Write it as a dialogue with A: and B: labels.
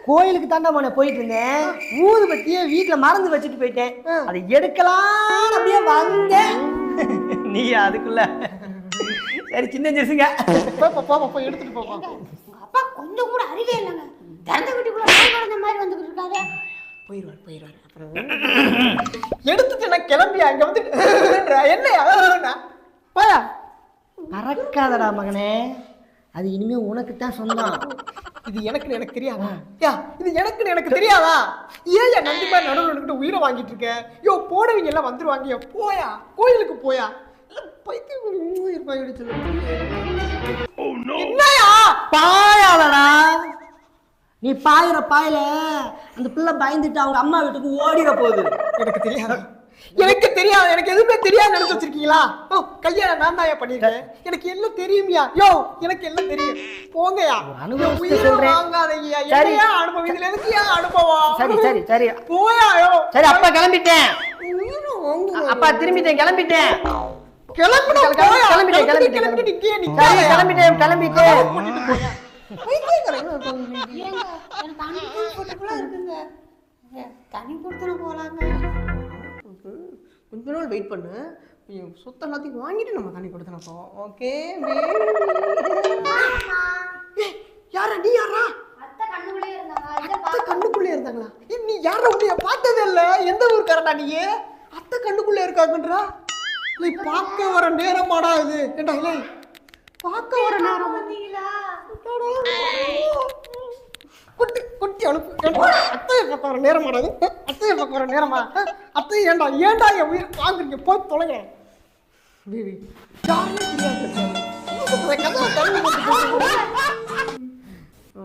A: கோயிலுக்கு தாண்டா மோனே போயிட்டு இருந்தேன். ஊதுபத்தியை வீட்டுல மறந்து வச்சுட்டு போயிட்டேன். அதை எடுக்கலாம் அப்படியே வந்தேன். நீ அதுக்குள்ள சரி சின்ன ஜெர்சிங்க
B: போய் எடுத்துட்டு போப்பா.
C: அப்பா கொஞ்சம் கூட அறிவே இல்லைங்க. திறந்த வீட்டுக்குள்ள நாய் குழந்தை மாதிரி வந்துகிட்டு இருக்காரு.
B: போயிடுவார். அப்புறம் எடுத்துட்டு நான் கிளம்பியா இங்க வந்து என்ன பாயா
A: மறக்காதடா மகனே, அது இனிமே உனக்குத்தான் சொந்தம்.
B: இது எனக்கு தெரியாதா? இது எனக்கு தெரியாதா? ஏன் நந்திமா நடுவில் உயிரை வாங்கிட்டு இருக்க? யோ போனவங்க எல்லாம் வந்துருவாங்க. போயா கோயிலுக்கு போயா.
A: என்னையா பாயாதடா? நீ பாயிர பாயில அந்த பிள்ளை பயந்துட்டு அவங்க அம்மா வீட்டுக்கு ஓடிட போகுது.
B: எனக்கு தெரியாது. எனக்கு எதுவுமே தெரியாது நினைச்சு வச்சிருக்கீங்களா? கல்யாணம் நான் தான் பண்ணிருக்கேன். எனக்கு எல்லாம் தெரியுமியா? யோ எனக்கு எல்லாம் தெரியும். போங்கயா.
A: அனுபவம் சொல்றேன்.
B: அனுபவம் இதுல எதுக்குயா அனுபவம்?
A: சரி
B: போயா.
A: சரி அப்பா கிளம்பிட்டேன். அப்பா திரும்பிட்டேன், கிளம்பிட்டேன்.
C: தனி கொடுத்துட போலாங்க.
B: கொஞ்ச நாள் வெயிட் பண்ணு. சொத்தை எல்லாத்தையும் வாங்கிட்டு நம்ம தனி கொடுத்தனப்போ. ஓகே யாரா? நீ யாரா?
C: அத்தை கண்ணுக்குள்ளே இருந்தாங்க.
B: அத்தை கண்ணுக்குள்ளே இருந்தாங்களா? நீ யாரா? உன்னைய பார்த்ததே இல்ல. எந்த ஊருக்காரடா நீ? அத்தை கண்ணுக்குள்ளே இருக்காங்கன்றா? நீ பார்க்க வர நேரமாடா இது? ஏண்டா இல்லை பார்க்க வர நேரம்
C: வந்தீங்களா?
B: குட்டி அனுப்பு. அத்தையை பார்க்க வர நேரமாடா இது? அத்தையை பார்க்க வர நேரமா? அத்தை ஏண்டா என் உயிர் வாங்குறீங்க? போய் தொலைங்க. யாருமே தெரியாது.